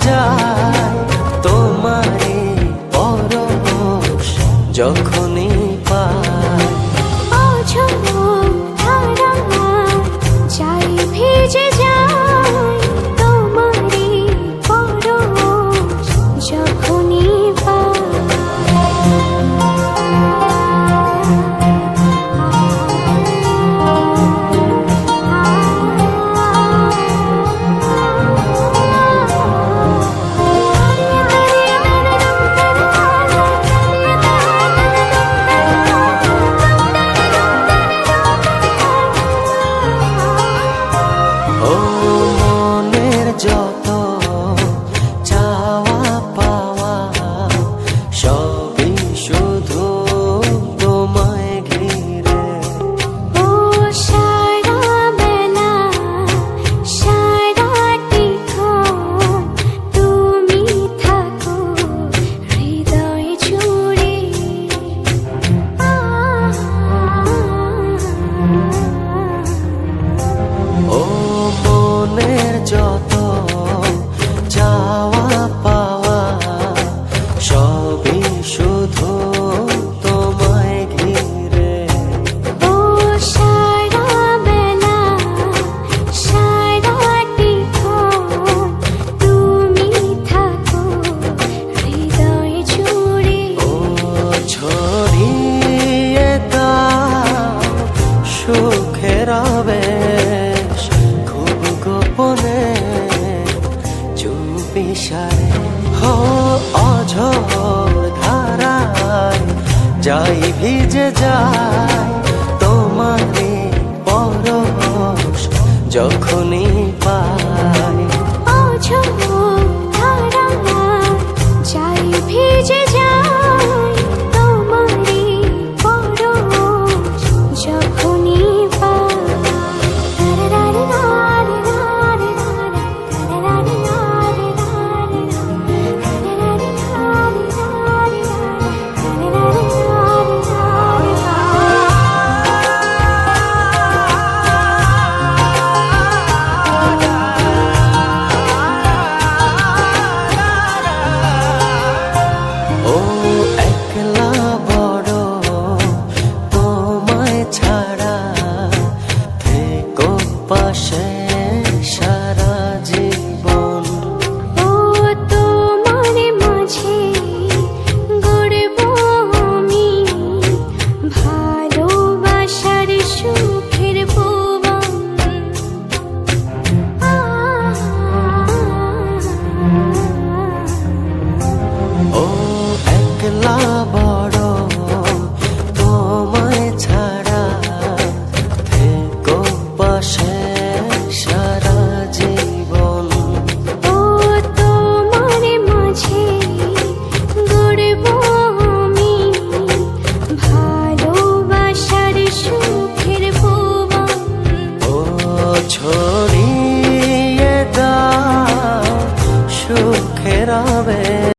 যায় তোমারে পরশ যখনই পাই। চাই ভিজে যায় তোমারে পরশ যখনই ও মনের যত চাওয়া পাওয়া সবই শুধু তোমায় ঘিরে। ও সারা বেলা সারাটিক্ষণ তুমি থাকো হৃদয় জুড়ে। ও মনের যত চাওয়া পাওয়া সবই শুধু তোমায় ঘিরে। ও সারা বেলা সারাটিক্ষণ তুমি থাকো হৃদয় জুড়ে। ও ছড়িয়ে দাও সুখের আবেশ খুব গোপনে চুপি সারে। হো অঝোর ধারায় যাই ভিজে যায় তোমারে পরশ যখনই পাই।